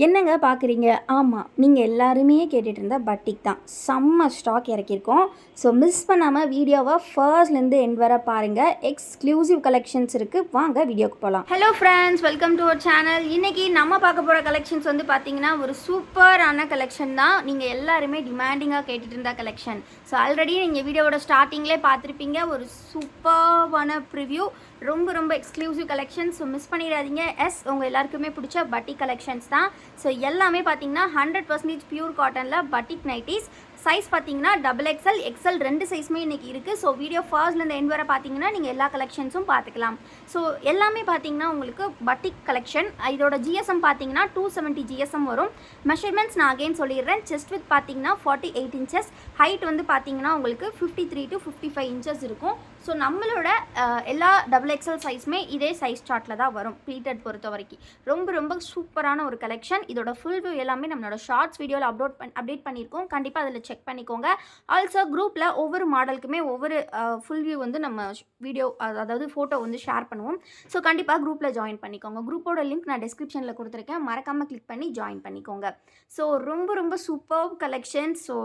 என்னங்க பார்க்குறீங்க? ஆமாம், நீங்கள் எல்லாருமே கேட்டுட்டு இருந்த பட்டிக் தான். செம்ம ஸ்டாக் இறக்கியிருக்கோம். ஸோ மிஸ் பண்ணாமல் வீடியோவை ஃபர்ஸ்ட்லேருந்து எண்ட் வர பாருங்கள். எக்ஸ்க்ளூசிவ் கலெக்ஷன்ஸ் இருக்குது. வாங்க வீடியோக்கு போகலாம். Hello friends, welcome to our channel. இன்றைக்கி நம்ம பார்க்க போகிற கலெக்ஷன்ஸ் வந்து பார்த்தீங்கன்னா ஒரு சூப்பரான கலெக்ஷன் தான். நீங்கள் எல்லாருமே டிமாண்டிங்காக கேட்டுட்டு இருந்த கலெக்ஷன். ஸோ ஆல்ரெடி நீங்கள் வீடியோவோட ஸ்டார்டிங்லேயே பார்த்துருப்பீங்க. ஒரு சூப்பரான ப்ரிவ்யூ, ரொம்ப எக்ஸ்க்ளூசிவ் கலெக்ஷன்ஸ். ஸோ மிஸ் பண்ணிடாதீங்க. உங்கள் எல்லாருக்குமே பிடிச்ச பட்டிக் கலெக்ஷன்ஸ் தான். ஸோ எல்லாமே பார்த்தீங்கன்னா 100% பியூர் காட்டனில் பட்டிக் நைட்டிஸ். சைஸ் பார்த்தீங்கன்னா XXL, XL ரெண்டு சைஸுமே இன்றைக்கி இருக்குது. ஸோ வீடியோ ஃபர்ஸ்ட்லேருந்து எண்ட் வர பார்த்தீங்கன்னா நீங்கள் எல்லா கலெக்ஷன்ஸும் பார்த்துக்கலாம். ஸோ எல்லாமே பார்த்தீங்கன்னா உங்களுக்கு பட்டிக் கலெக்ஷன். இதோட ஜிஎஸ்எம் பார்த்தீங்கன்னா 270 ஜிஎஸ்எம் வரும். மெஷர்மெண்ட்ஸ் நான் அகைன் சொல்லிடுறேன். செஸ்ட் வித் பார்த்தீங்கன்னா 48 இன்ச்சஸ், ஹைட் வந்து பார்த்தீங்கன்னா உங்களுக்கு 53 to 55 இன்ச்சஸ் இருக்கும். ஸோ நம்மளோட எல்லா XXL சைஸுமே இதே சைஸ் சார்ட்டில் தான் வரும். ப்ளீட்டட் பொறுத்த வரைக்கும் ரொம்ப சூப்பரான ஒரு கலெக்ஷன். இதோட ஃபுல் வியூ எல்லாமே நம்மளோட ஷார்ட்ஸ் வீடியோவில் அப்டேட் பண்ணியிருக்கோம். கண்டிப்பாக அதில் செக் பண்ணிக்கோங்க. ஆல்சோ குரூப்பில் ஒவ்வொரு மாடலுக்குமே ஒவ்வொரு ஃபுல் வியூ வந்து நம்ம வீடியோ, அதாவது ஃபோட்டோ வந்து ஷேர் பண்ணுவோம். ஸோ கண்டிப்பாக குரூப்பில் ஜாயின் பண்ணிக்கோங்க. குரூப்போட லிங்க் நான் டிஸ்கிரிப்ஷனில் கொடுத்துருக்கேன். மறக்காமல் கிளிக் பண்ணி ஜாயின் பண்ணிக்கோங்க. ஸோ ரொம்ப சூப்பர் கலெக்ஷன். ஸோ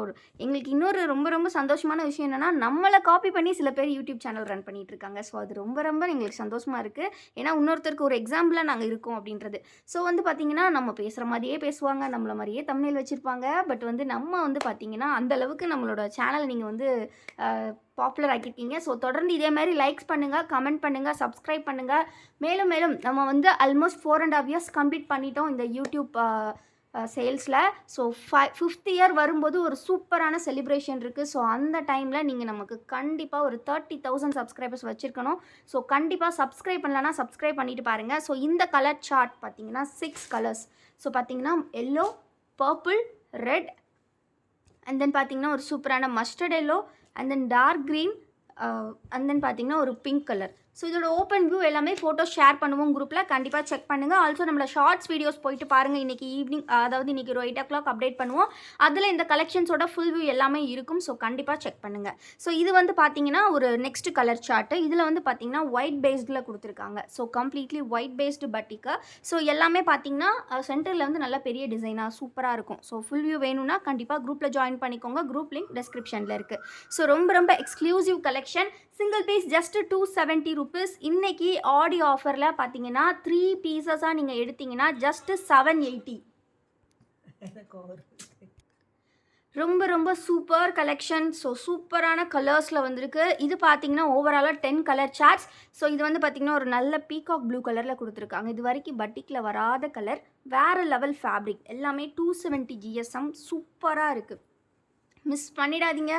எங்களுக்கு இன்னொரு ரொம்ப சந்தோஷமான விஷயம் என்னென்னா, நம்மளை காப்பி பண்ணி சில பேர் யூடியூப் சேனல் ரன் பண்ணிகிட்டு இருக்காங்க. ஸோ அது ரொம்ப எங்களுக்கு சந்தோஷமாக இருக்குது. ஏன்னா இன்னொருத்தருக்கு ஒரு எக்ஸாம்பிளாக நாங்கள் இருக்கோம் அப்படின்றது. ஸோ வந்து பார்த்திங்கன்னா நம்ம பேசுகிற மாதிரியே பேசுவாங்க, நம்மளை மாதிரியே தம்ப்நெயில் வச்சுருப்பாங்க. பட் வந்து நம்ம வந்து பார்த்திங்கன்னா அந்தளவுக்கு நம்மளோட சேனல் நீங்கள் வந்து பாப்புலர் ஆக்கியிருக்கீங்க. ஸோ தொடர்ந்து இதே மாதிரி லைக்ஸ் பண்ணுங்கள், கமெண்ட் பண்ணுங்கள், சப்ஸ்கிரைப் பண்ணுங்கள். மேலும் நம்ம வந்து ஆல்மோஸ்ட் 4.5 years கம்ப்ளீட் பண்ணிட்டோம் இந்த யூடியூப் சேல்ஸில். ஸோ 5th year வரும்போது ஒரு சூப்பரான செலிப்ரேஷன் இருக்குது. ஸோ அந்த டைமில் நீங்கள் நமக்கு கண்டிப்பாக ஒரு 30,000 சப்ஸ்கிரைபர்ஸ் வச்சுருக்கணும். ஸோ கண்டிப்பாக சப்ஸ்கிரைப் பண்ணலன்னா சப்ஸ்கிரைப் பண்ணிவிட்டு பாருங்கள். ஸோ இந்த கலர் சார்ட் பார்த்தீங்கன்னா 6 கலர்ஸ். ஸோ பார்த்தீங்கன்னா yellow, purple, red, and then பார்த்தீங்கன்னா ஒரு சூப்பரான mustard yellow, and then dark green, and then பார்த்தீங்கன்னா ஒரு பிங்க் கலர். ஸோ இதோட ஓப்பன் வியூ எல்லாமே ஃபோட்டோ ஷேர் பண்ணுவோம் குரூப்பில். கண்டிப்பாக செக் பண்ணுங்கள். ஆல்சோ நம்மளோட ஷார்ட்ஸ் வீடியோஸ் போயிட்டு பாருங்கள். இன்றைக்கி ஈவினிங், அதாவது இன்றைக்கி ஒரு 8 o'clock அப்டேட் பண்ணுவோம். அதில் இந்த கலெக்ஷன்ஸோட ஃபுல் வியூ எல்லாமே இருக்கும். ஸோ கண்டிப்பாக செக் பண்ணுங்கள். ஸோ இது வந்து பார்த்தீங்கன்னா ஒரு நெக்ஸ்ட் கலர் சார்ட்டு. இதில் வந்து பார்த்தீங்கன்னா ஒயிட் பேஸ்டில் கொடுத்துருக்காங்க. ஸோ கம்ப்ளீட்லி ஒயிட் பேஸ்டு பட்டிக்கு. ஸோ எல்லாமே பார்த்தீங்கன்னா சென்டரில் வந்து நல்ல பெரிய டிசைனாக சூப்பராக இருக்கும். ஸோ ஃபுல் வியூ வேணும்னா கண்டிப்பாக குரூப்பில் ஜாயின் பண்ணிக்கோங்க. குரூப் லிங்க் டிஸ்கிரிப்ஷனில் இருக்குது. ஸோ ரொம்ப exclusive collection. Single piece just 270 rupees. இன்னைக்கு ஆடி ஆஃபரில் பார்த்தீங்கன்னா 3 பீசஸாக நீங்கள் எடுத்தீங்கன்னா ஜஸ்ட் 780. ரொம்ப சூப்பர் கலெக்ஷன். ஸோ சூப்பரான கலர்ஸில் வந்திருக்கு. இது பார்த்தீங்கன்னா ஓவராலாக 10 கலர் சார்ட்ஸ். ஸோ இது வந்து பார்த்தீங்கன்னா ஒரு நல்ல பீகாக் ப்ளூ கலரில் கொடுத்துருக்காங்க. இது வரைக்கும் பட்டிக்கில் வராத கலர், வேறு லெவல் ஃபேப்ரிக். எல்லாமே 270 GSM. சூப்பராக இருக்குது. மிஸ் பண்ணிடாதீங்க.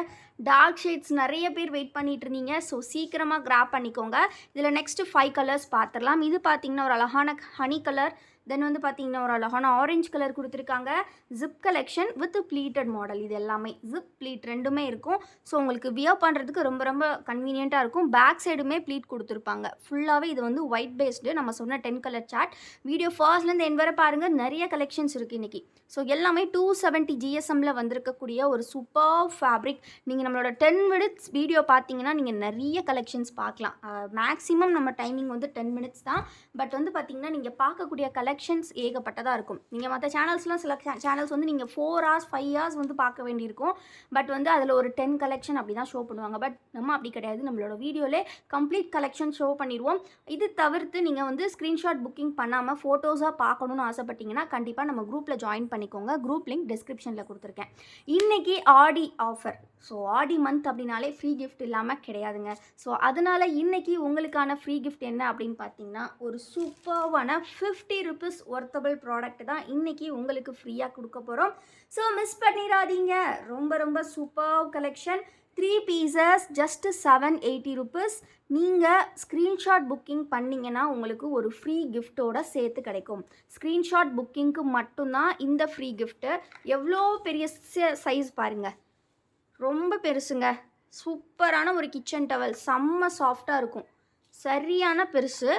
டார்க் ஷேட்ஸ் நிறைய பேர் வெயிட் பண்ணிட்டு இருந்தீங்க. ஸோ சீக்கிரமாக கிராப் பண்ணிக்கோங்க. இதில் நெக்ஸ்ட்டு 5 கலர்ஸ் பார்த்துடலாம். இது பார்த்தீங்கன்னா ஒரு அழகான ஹனி கலர், தென் வந்து பார்த்தீங்கன்னா ஒரு அழகான ஆரஞ்சு கலர் கொடுத்துருக்காங்க. Zip collection with pleated model. இது எல்லாமே ஜிப் ப்ளீட் ரெண்டுமே இருக்கும். ஸோ உங்களுக்கு வியர் பண்ணுறதுக்கு ரொம்ப கன்வீனியண்ட்டாக இருக்கும். பேக் சைடுமே ப்ளீட் கொடுத்துருப்பாங்க. ஃபுல்லாகவே இது வந்து ஒயிட் பேஸ்டு. நம்ம சொன்ன 10 கலர் சார்ட். வீடியோ ஃபர்ஸ்ட்லேருந்து எண்ட் வர பாருங்கள். நிறைய கலெக்ஷன்ஸ் இருக்குது இன்றைக்கி. ஸோ எல்லாமே 270 GSMல வந்திருக்கக்கூடிய ஒரு சூப்பர் ஃபேப்ரிக். நீங்கள் நம்மளோட 10 minutes வீடியோ பார்த்தீங்கன்னா நீங்கள் நிறைய கலெக்ஷன்ஸ் பார்க்கலாம். மேக்ஸிமம் நம்ம டைமிங் வந்து 10 minutes தான். பட் வந்து பார்த்தீங்கன்னா நீங்கள் பார்க்கக்கூடிய கலெக்ஷன்ஸ் ஏகப்பட்டதாக இருக்கும். நீங்கள் மற்ற சேனல்ஸ்லாம் சில சேனல்ஸ் வந்து நீங்கள் 4 hours 5 hours வந்து பார்க்க வேண்டியிருக்கும். பட் வந்து அதில் ஒரு 10 கலெக்ஷன் அப்படி தான் ஷோ பண்ணுவாங்க. பட் நம்ம அப்படி கிடையாது. நம்மளோட வீடியோவிலே கம்ப்ளீட் கலெக்ஷன் ஷோ பண்ணிடுவோம். இது தவிர்த்து நீங்கள் வந்து ஸ்க்ரீன்ஷாட் புக்கிங் பண்ணாமல் ஃபோட்டோஸாக பார்க்கணுன்னு ஆசைப்பட்டீங்கன்னா கண்டிப்பாக நம்ம குரூப்பில் ஜாயின் பண்ணிக்கோங்க. குரூப் லிங்க் டிஸ்கிரிப்ஷனில் கொடுத்துருக்கேன். இன்றைக்கி ஆடி ஆஃபர். ஸோ ஆடி மந்த் அப்படின்னாலே ஃப்ரீ கிஃப்ட் இல்லாமல் கிடையாதுங்க. ஸோ அதனால் இன்றைக்கி உங்களுக்கான ஃப்ரீ கிஃப்ட் என்ன அப்படின்னு பார்த்தீங்கன்னா ஒரு சூப்பர்வான 50 rupees ஒர்த்தபிள் ப்ராடக்ட் தான் இன்றைக்கி உங்களுக்கு ஃப்ரீயாக கொடுக்க போகிறோம். ஸோ மிஸ் பண்ணிடாதீங்க. ரொம்ப super collection. 3 pieces just 780 rupees. நீங்கள் ஸ்க்ரீன்ஷாட் புக்கிங் பண்ணிங்கன்னா உங்களுக்கு ஒரு ஃப்ரீ கிஃப்ட்டோட சேர்த்து கிடைக்கும். ஸ்க்ரீன்ஷாட் புக்கிங்க்கு மட்டும்தான் இந்த ஃப்ரீ கிஃப்ட்டு. எவ்வளோ பெரிய சைஸ் பாருங்கள், ரொம்ப பெருசுங்க. சூப்பரான ஒரு கிச்சன் டவல், செம்ம சாஃப்டாக இருக்கும், சரியான பெருசு.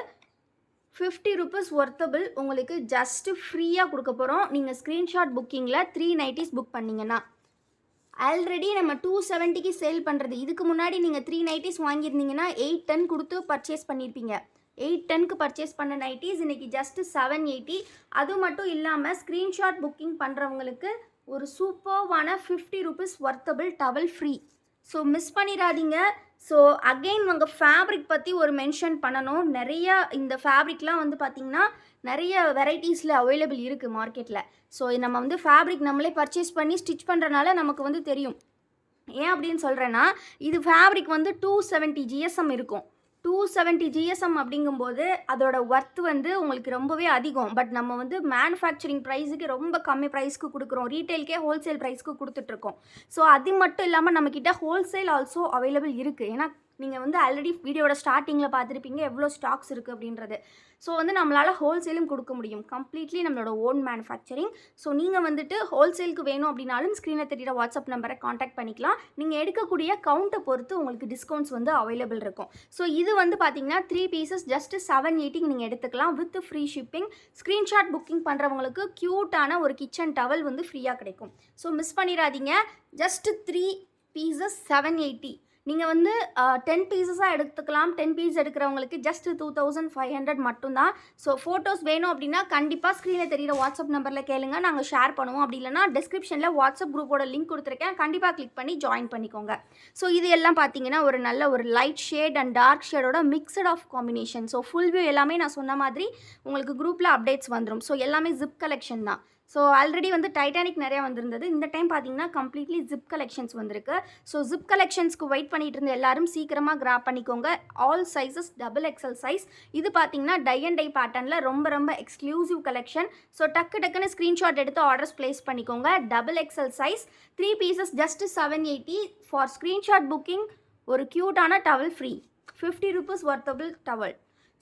50 rupees ஒர்த்தபிள் உங்களுக்கு ஜஸ்ட்டு ஃப்ரீயாக கொடுக்க போகிறோம். நீங்கள் ஸ்க்ரீன்ஷாட் புக்கிங்கில் 3 nighties புக் பண்ணிங்கன்னா. ஆல்ரெடி நம்ம 270க்கு சேல் பண்ணுறது. இதுக்கு முன்னாடி நீங்கள் 3 nighties வாங்கியிருந்தீங்கன்னா 810 கொடுத்து பர்ச்சேஸ் பண்ணியிருப்பீங்க. 810க்கு பர்ச்சேஸ் பண்ண நைட்டிஸ் இன்றைக்கி ஜஸ்ட்டு 780. அது மட்டும் இல்லாமல் ஸ்க்ரீன்ஷாட் புக்கிங் பண்ணுறவங்களுக்கு ஒரு சூப்பர்வான 50 rupees worthable towel free. So miss பண்ணிடாதீங்க. ஸோ அகெயின் உங்கள் ஃபேப்ரிக் பற்றி ஒரு மென்ஷன் பண்ணணும். நிறைய இந்த ஃபேப்ரிக்லாம் வந்து பார்த்திங்கன்னா நிறைய வெரைட்டிஸில் அவைலபிள் இருக்குது மார்க்கெட்டில். ஸோ நம்ம வந்து ஃபேப்ரிக் நம்மளே பர்ச்சேஸ் பண்ணி ஸ்டிச் பண்ணுறனால நமக்கு வந்து தெரியும். ஏன் அப்படின்னு சொல்கிறேன்னா, இது ஃபேப்ரிக் வந்து 270 GSM இருக்கும். 270 GSM அப்படிங்கும்போது அதோட ஒர்த் வந்து உங்களுக்கு ரொம்பவே அதிகம். பட் நம்ம வந்து மேனுஃபேக்சரிங் ப்ரைஸுக்கு ரொம்ப கம்மி ப்ரைஸ்க்கு கொடுக்குறோம். ரீட்டெயிலுக்கே ஹோல்சேல் ப்ரைஸ்க்கு கொடுத்துட்ருக்கோம். ஸோ அது மட்டும் இல்லாமல் நம்மக்கிட்ட ஹோல்சேல் ஆல்சோ அவைலபிள் இருக்குது. ஏன்னா நீங்கள் வந்து ஆல்ரெடி வீடியோட ஸ்டார்டிங்கில் பார்த்துருப்பீங்க எவ்வளோ ஸ்டாக்ஸ் இருக்குது அப்படின்றது. ஸோ வந்து நம்மளால் ஹோல்சேலும் கொடுக்க முடியும். கம்ப்ளீட்லி நம்மளோட ஓன் மேனுஃபேக்சரிங். ஸோ நீங்கள் வந்துட்டு ஹோல்சேலுக்கு வேணும் அப்படின்னாலும் ஸ்க்ரீனில் தெரியிற வாட்ஸ்அப் நம்பரை காண்டாக்ட் பண்ணிக்கலாம். நீங்கள் எடுக்கக்கூடிய கவுண்ட்டை பொறுத்து உங்களுக்கு டிஸ்கவுண்ட்ஸ் வந்து அவைலபிள் இருக்கும். ஸோ இது வந்து பார்த்தீங்கன்னா 3 பீசஸ் ஜஸ்ட்டு 780 நீங்கள் எடுத்துக்கலாம் with free shipping. Screenshot booking பண்ணுறவங்களுக்கு க்யூட்டான ஒரு கிச்சன் டவல் வந்து ஃப்ரீயாக கிடைக்கும். ஸோ மிஸ் பண்ணிடாதீங்க. Just 3 pieces 780. நீங்கள் வந்து 10 பீசஸாக எடுத்துக்கலாம். 10 பீஸ் எடுக்கிறவங்களுக்கு ஜஸ்ட்டு 2500 மட்டும்தான். ஸோ ஃபோட்டோஸ் வேணும் அப்படின்னா கண்டிப்பாக ஸ்க்ரீனில் தெரியிற வாட்ஸ்அப் நம்பரில் கேளுங்க, நாங்கள் ஷேர் பண்ணுவோம். அப்படி இல்லைனா டிஸ்கிரிப்ஷனில் வாட்ஸ்அப் குரூப்போட லிங்க் கொடுத்துருக்கேன், கண்டிப்பாக கிளிக் பண்ணி ஜாயின் பண்ணிக்கோங்க. ஸோ இது எல்லாம் பார்த்தீங்கன்னா ஒரு நல்ல ஒரு லைட் ஷேட் அண்ட் டார்க் ஷேடோட mixed of combination. So full view எல்லாமே நான் சொன்ன மாதிரி உங்களுக்கு குரூப்பில் அப்டேட்ஸ் வந்துடும். ஸோ எல்லாமே ஜிப் கலெக்ஷன் தான். ஸோ ஆல்ரெடி வந்து டைட்டானிக் நிறையா வந்திருந்தது. இந்த டைம் பார்த்தீங்கன்னா கம்ப்ளீட்லி ஜிப் கலெக்ஷன்ஸ் வந்திருக்கு. ஸோ ஜிப் கலெக்ஷன்ஸ்க்கு வெயிட் பண்ணிட்டு இருந்த எல்லாரும் சீக்கிரமாக கிராப் பண்ணிக்கோங்க. All sizes XXL size. இது பார்த்தீங்கன்னா டை அண்ட் டை பேட்டர்னில் ரொம்ப ரொம்ப எக்ஸ்க்ளூசிவ் கலெக்ஷன். ஸோ டக்குன்னு ஸ்க்ரீன்ஷாட் எடுத்து ஆர்டர்ஸ் ப்ளேஸ் பண்ணிக்கோங்க. XXL size 3 pieces just 780. For screenshot booking ஒரு க்யூட்டான towel free. 50 rupees worthable towel.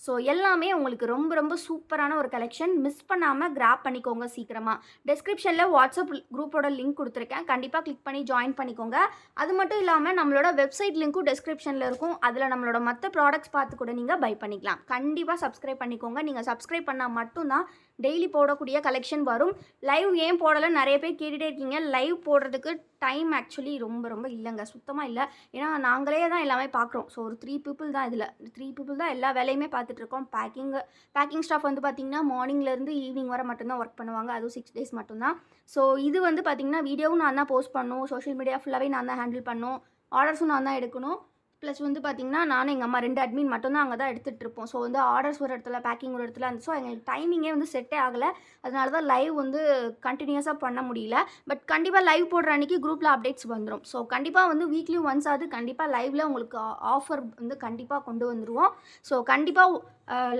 So எல்லாமே உங்களுக்கு ரொம்ப ரொம்ப சூப்பரான ஒரு கலெக்ஷன். மிஸ் பண்ணாமல் கிராப் பண்ணிக்கோங்க சீக்கிரமாக. டிஸ்கிரிப்ஷனில் வாட்ஸ்அப் குரூப்போட லிங்க் கொடுத்துருக்கேன், கண்டிப்பாக கிளிக் பண்ணி ஜாயின் பண்ணிக்கோங்க. அது மட்டும் இல்லாமல் நம்மளோட வெப்சைட் லிங்க்கும் டிஸ்கிரிப்ஷனில் இருக்கும். அதில் நம்மளோட மற்ற ப்ராடக்ட்ஸ் பார்த்து கூட நீங்கள் பை பண்ணிக்கலாம். கண்டிப்பாக சப்ஸ்கிரைப் பண்ணிக்கோங்க. நீங்கள் சப்ஸ்கிரைப் பண்ணால் மட்டும்தான் டெய்லி போடக்கூடிய கலெக்ஷன் வரும். லைவ் ஏன் போடலை நிறைய பேர் கேட்டுகிட்டே இருக்கீங்க. லைவ் போடுறதுக்கு டைம் ஆக்சுவலி ரொம்ப இல்லைங்க, சுத்தமாக இல்லை. ஏன்னா நாங்களே தான் எல்லாமே பார்க்குறோம். ஸோ ஒரு 3 பீப்புள் தான் இதில் 3 பீப்புள் தான் எல்லா வேலையுமே பார்த்துட்ருக்கோம். பேக்கிங் ஸ்டாஃப் வந்து பார்த்திங்கன்னா மார்னிங்லேருந்து ஈவினிங் வரை மட்டும்தான் ஒர்க் பண்ணுவாங்க. அதுவும் 6 டேஸ் மட்டும்தான். ஸோ இது வந்து பார்த்திங்கன்னா வீடியோவும் நான் தான் போஸ்ட் பண்ணணும், சோஷியல் மீடியா ஃபுல்லாகவே நான் தான் ஹேண்டில் பண்ணணும், ஆர்டர்ஸும் நான் தான் எடுக்கணும். ப்ளஸ் வந்து பார்த்திங்கன்னா நானும் எங்கள் அம்மா 2 அட்மின் மட்டும்தான் அங்கே தான் எடுத்துகிட்ருப்போம். ஸோ வந்து ஆர்டர்ஸ் ஒரு இடத்துல, பேக்கிங் ஒரு இடத்துல இருந்துச்சு. ஸோ எங்களுக்கு டைமிங்கே வந்து செட்டே ஆகலை. அதனால தான் லைவ் வந்து கண்டினியூஸாக பண்ண முடியல. பட் கண்டிப்பாக லைவ் போடுற அன்றைக்கி குரூப்பில் அப்டேட்ஸ் வந்துடும். ஸோ கண்டிப்பாக வந்து வீக்லி ஒன்ஸ் ஆகுது கண்டிப்பாக லைவில் உங்களுக்கு ஆஃபர் வந்து கண்டிப்பாக கொண்டு வந்துடுவோம். ஸோ கண்டிப்பாக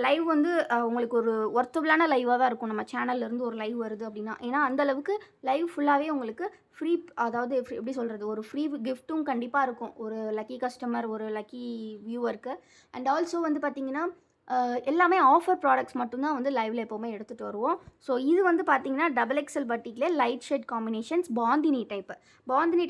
லைவ் வந்து உங்களுக்கு ஒரு ஒர்த்தபிளான லைவாக தான் இருக்கும். நம்ம சேனல்லேருந்து ஒரு லைவ் வருது அப்படின்னா, ஏன்னா அந்தளவுக்கு லைவ் ஃபுல்லாகவே உங்களுக்கு ஃப்ரீ, அதாவது எப்படி சொல்கிறது, ஒரு ஃப்ரீ கிஃப்ட்டும் கண்டிப்பாக இருக்கும் ஒரு லக்கி கஸ்டமர், ஒரு லக்கி வியூவருக்கு. அண்ட் ஆல்சோ வந்து பார்த்திங்கன்னா எல்லாமே ஆஃபர் ப்ராடக்ட்ஸ் மட்டும்தான் வந்து லைவில் எப்போவுமே எடுத்துகிட்டு வருவோம். ஸோ இது வந்து பார்த்திங்கன்னா XXL பட்டிக்கில் லைட் ஷேட் காம்பினேஷன்ஸ் பாந்தினி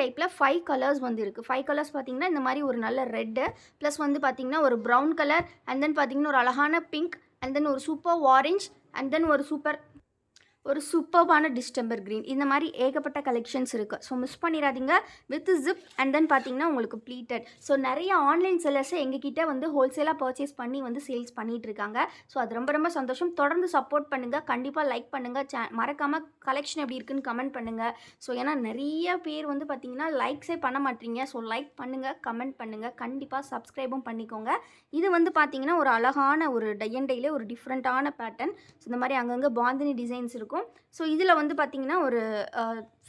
டைப்பில் 5 கலர்ஸ் வந்து இருக்குது. 5 கலர்ஸ் பார்த்திங்கன்னா இந்த மாதிரி ஒரு நல்ல ரெட்டு, ப்ளஸ் வந்து பார்த்திங்கன்னா ஒரு ப்ரௌன் கலர், அண்ட் தென் பார்த்திங்கன்னா ஒரு அழகான பிங்க், அண்ட் தென் ஒரு சூப்பர் ஆரஞ்ச், அண்ட் தென் ஒரு சூப்பர்பான டிஸ்டம்பர் க்ரீன். இந்த மாதிரி ஏகப்பட்ட கலெக்ஷன்ஸ் இருக்குது. ஸோ மிஸ் பண்ணிடாதீங்க. வித் ஜிப் அண்ட் தென் பார்த்தீங்கன்னா உங்களுக்கு ப்ளீட்டட். ஸோ நிறைய ஆன்லைன் செல்லர்ஸை எங்ககிட்ட வந்து ஹோல்சேலாக பர்ச்சேஸ் பண்ணி வந்து சேல்ஸ் பண்ணிகிட்டு இருக்காங்க. ஸோ அது ரொம்ப சந்தோஷம். தொடர்ந்து சப்போர்ட் பண்ணுங்கள், கண்டிப்பாக லைக் பண்ணுங்கள், மறக்காமல் கலெக்ஷன் எப்படி இருக்குன்னு கமெண்ட் பண்ணுங்கள். ஸோ ஏன்னா நிறைய பேர் வந்து பார்த்திங்கன்னா லைக்ஸே பண்ண மாட்டீங்க. ஸோ லைக் பண்ணுங்கள், கமெண்ட் பண்ணுங்கள், கண்டிப்பாக சப்ஸ்கிரைபும் பண்ணிக்கோங்க. இது வந்து பார்த்திங்கன்னா ஒரு அழகான ஒரு டை அண்ட் டையில் ஒரு டிஃப்ரெண்ட்டான பேட்டர்ன். ஸோ இந்த மாதிரி அங்கங்கே பாந்தினி டிசைன்ஸ் இருக்கும். ஸோ இதில் வந்து பார்த்திங்கன்னா ஒரு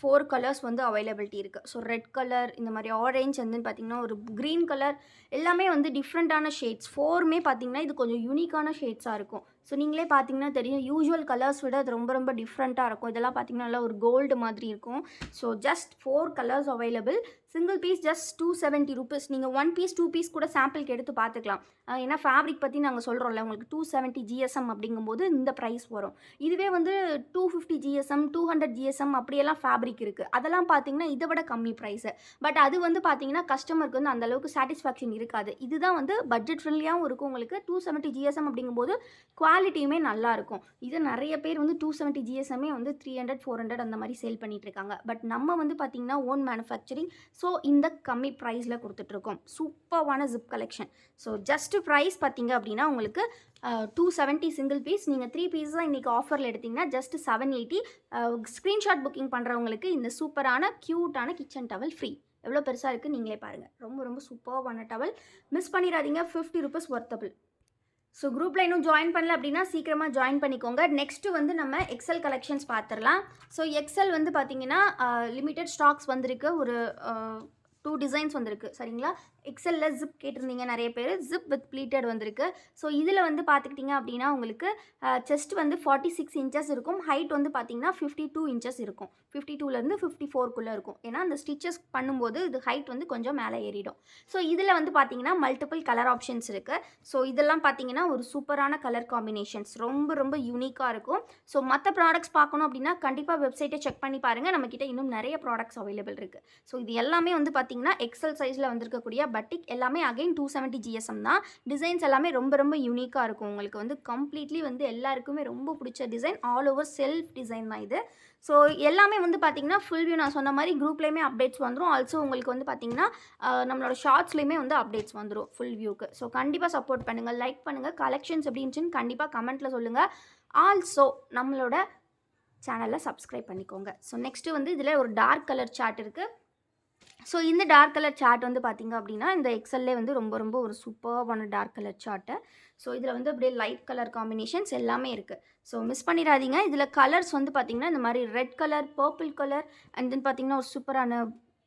4 கலர்ஸ் வந்து அவைலபிலிட்டி இருக்குது. ஸோ ரெட் கலர், இந்த மாதிரி ஆரஞ்ச், வந்து பார்த்திங்கன்னா ஒரு க்ரீன் கலர், எல்லாமே வந்து டிஃப்ரெண்ட்டான ஷேட்ஸ். 4மே பார்த்திங்கன்னா இது கொஞ்சம் யூனிக்கான ஷேட்ஸாக இருக்கும். ஸோ நீங்களே பார்த்தீங்கன்னா தெரியும், யூஸ்வல் கலர்ஸ் விட அது ரொம்ப டிஃப்ரெண்ட்டாக இருக்கும். இதெல்லாம் பார்த்திங்கன்னா நல்லா ஒரு கோல்டு மாதிரி இருக்கும். So just 4 colours available. Single piece just 270 rupees. நீங்கள் 1 பீஸ் 2 பீஸ் கூட சாம்பிளுக்கு எடுத்து பார்த்துக்கலாம். ஏன்னா ஃபேப்ரிக் பற்றி நாங்கள் சொல்கிறோம்ல, உங்களுக்கு 270 GSM அப்படிங்கும்போது இந்த ப்ரைஸ் வரும். இதுவே வந்து 250 GSM 200 GSM அப்படியெல்லாம் ஃபேப்ரிக் இருக்குது. அதெல்லாம் பார்த்திங்கன்னா இதை விட கம்மி ப்ரைஸு. பட் அது வந்து பார்த்திங்கன்னா கஸ்டமருக்கு வந்து அந்தளவுக்கு சாட்டிஸ்ஃபேக்ஷன் இருக்காது. இதுதான் வந்து பட்ஜெட் ஃப்ரெண்ட்லியாகவும் இருக்கும். உங்களுக்கு 270 GSM அப்படிங்கும்போது குவாலிட்டியுமே நல்லாயிருக்கும். இது நிறைய பேர் வந்து 270 GSMே வந்து 300 400 அந்த மாதிரி சேல் பண்ணிகிட்ருக்காங்க. பட் நம்ம வந்து பார்த்திங்கன்னா ஓன் மேனுஃபேக்சரிங். ஸோ இந்த கம்மி ப்ரைஸில் கொடுத்துட்ருக்கோம். சூப்பர்வான zip collection. So just price பார்த்திங்க அப்படின்னா உங்களுக்கு 270 சிங்கிள் பீஸ். நீங்கள் 3 பீஸ் தான் இன்றைக்கி ஆஃபரில் எடுத்திங்கன்னா ஜஸ்ட் 780. ஸ்க்ரீன்ஷாட் புக்கிங் பண்ணுறவங்களுக்கு இந்த சூப்பரான க்யூட்டான கிச்சன் டவல் ஃப்ரீ. எவ்வளோ பெருசாக இருக்குது நீங்களே பாருங்கள். ரொம்ப ரொம்ப சூப்பர்வான டவல். மிஸ் பண்ணிடாதீங்க. 50 ருபீஸ் ஒர்த்தபிள். ஸோ குரூப்பில் இன்னும் ஜாயின் பண்ணல அப்படின்னா சீக்கிரமாக ஜாயின் பண்ணிக்கோங்க. நெக்ஸ்ட்டு வந்து நம்ம எக்ஸல் கலெக்ஷன்ஸ் பார்த்துடலாம். ஸோ எக்ஸல் வந்து பார்த்திங்கன்னா லிமிட்டட் ஸ்டாக்ஸ் வந்திருக்கு. ஒரு 2 டிசைன்ஸ் வந்திருக்கு சரிங்களா. எக்ஸலில் ஜிப் கேட்டிருந்தீங்க நிறைய பேர். ஜிப் வித் ப்ளீட்டட் வந்திருக்கு. ஸோ இதில் வந்து பார்த்துக்கிட்டிங்க அப்படின்னா உங்களுக்கு செஸ்ட் வந்து 46 இன்ச்சஸ் இருக்கும். ஹைட் வந்து பார்த்திங்கன்னா 52 இன்ச்சஸ் இருக்கும். 52லேருந்து 54க்குள்ளே இருக்கும். ஏன்னா அந்த ஸ்டிச்சஸ் பண்ணும்போது இது ஹைட் வந்து கொஞ்சம் மேலே ஏறிடும். ஸோ இதில் வந்து பார்த்திங்கன்னா மல்டிபிள் கலர் ஆப்ஷன்ஸ் இருக்குது. ஸோ இதெல்லாம் பார்த்திங்கன்னா ஒரு சூப்பரான கலர் காம்பினேஷன்ஸ். ரொம்ப ரொம்ப யூனிக்காக இருக்கும். ஸோ மற்ற ப்ராடக்ட்ஸ் பார்க்கணும் அப்படின்னா கண்டிப்பாக வெப்சைட்டை செக் பண்ணி பாருங்கள். நம்மக்கிட்ட இன்னும் நிறைய ப்ராடக்ட்ஸ் அவைலபிள் இருக்குது. ஸோ இது எல்லாமே வந்து பார்த்திங்கன்னா எக்ஸல் சைஸில் வந்திருக்கக்கூடிய பட்டிக் எல்லாமே அகைன் 270 GSM தான். டிசைன்ஸ் எல்லாமே ரொம்ப ரொம்ப யூனிக்காக இருக்கும். உங்களுக்கு வந்து கம்ப்ளீட்லி வந்து எல்லாருக்குமே ரொம்ப பிடிச்ச design. All over self design தான் இது. ஸோ எல்லாமே வந்து பார்த்திங்கன்னா ஃபுல் வியூ நான் சொன்ன மாதிரி குரூப்லேயுமே அப்டேட்ஸ் வந்துடும். ஆல்சோ உங்களுக்கு வந்து பார்த்திங்கன்னா நம்மளோட ஷார்ட்ஸ்லேயுமே வந்து அப்டேட்ஸ் வந்துடும் ஃபுல் வியூக்கு. ஸோ கண்டிப்பாக சப்போர்ட் பண்ணுங்கள், லைக் பண்ணுங்கள். கலெக்ஷன்ஸ் எப்படி இருந்துச்சுன்னு கண்டிப்பாக கமெண்ட்டில் சொல்லுங்கள். ஆல்சோ நம்மளோட சேனலை சப்ஸ்கிரைப் பண்ணிக்கோங்க. ஸோ நெக்ஸ்ட்டு வந்து இதில் ஒரு டார்க் கலர் சார்ட் இருக்குது. ஸோ இந்த டார்க் கலர் சார்ட் வந்து பார்த்திங்க அப்படின்னா இந்த எக்ஸல்லே வந்து ரொம்ப ரொம்ப ஒரு சூப்பர்வான டார்க் கலர் சார்ட்டு. ஸோ இதில் வந்து அப்படியே லைட் கலர் காம்பினேஷன்ஸ் எல்லாமே இருக்குது. ஸோ மிஸ் பண்ணிடாதீங்க. இதில் கலர்ஸ் வந்து பார்த்திங்கன்னா இந்த மாதிரி red colour, purple colour and then பார்த்திங்கன்னா ஒரு சூப்பரான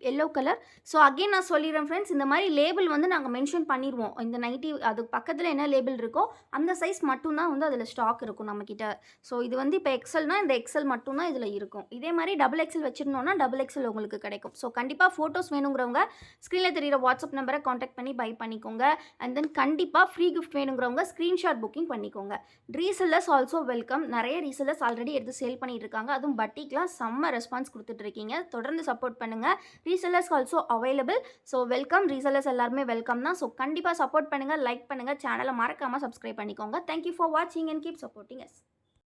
எல்லோ கலர். ஸோ அகெயின் நான் சொல்லிடுறேன் ஃப்ரெண்ட்ஸ், இந்த மாதிரி லேபிள் வந்து நாங்கள் மென்ஷன் பண்ணிடுவோம். இந்த நைட்டி அதுக்கு பக்கத்தில் என்ன லேபிள் இருக்கோ அந்த சைஸ் மட்டும்தான் வந்து அதில் ஸ்டாக் இருக்கும் நம்மக்கிட்ட. ஸோ இது வந்து இப்போ எக்ஸல்னால் இந்த எக்ஸல் மட்டும்தான் இதில் இருக்கும். இதே மாதிரி டபுள் எக்ஸல் வச்சுருந்தோன்னா டபுள் எக்ஸல் உங்களுக்கு கிடைக்கும். ஸோ கண்டிப்பாக ஃபோட்டோஸ் வேணுங்கிறவங்க ஸ்க்ரீனில் தெரியிற வாட்ஸ்அப் நம்பரை காண்டாக்ட் பண்ணி பை பண்ணிக்கோங்க. அண்ட் தென் கண்டிப்பாக ஃப்ரீ கிஃப்ட் வேணுங்கிறவங்க ஸ்க்ரீன்ஷாட் புக்கிங் பண்ணிக்கோங்க. Resellers also welcome. நிறைய ரீசெல்லர்ஸ் ஆல்ரெடி எடுத்து சேல் பண்ணிட்டு இருக்காங்க. அதுவும் பட்டிக்லாம் செம்ம ரெஸ்பான்ஸ் கொடுத்துட்ருக்கீங்க. தொடர்ந்து சப்போர்ட் பண்ணுங்கள். Resellers also available. So welcome. Resellers எல்லாருமே வெல்கம் தான். ஸோ கண்டிப்பாக சப்போர்ட் பண்ணுங்கள், லைக் பண்ணுங்கள், சேனலை மறக்காமல் சப்ஸ்கிரைப் பண்ணிக்கோங்க. தேங்க்யூ ஃபார் வாட்சிங் அண்ட் கீப் சப்போர்ட்டிங் அஸ்.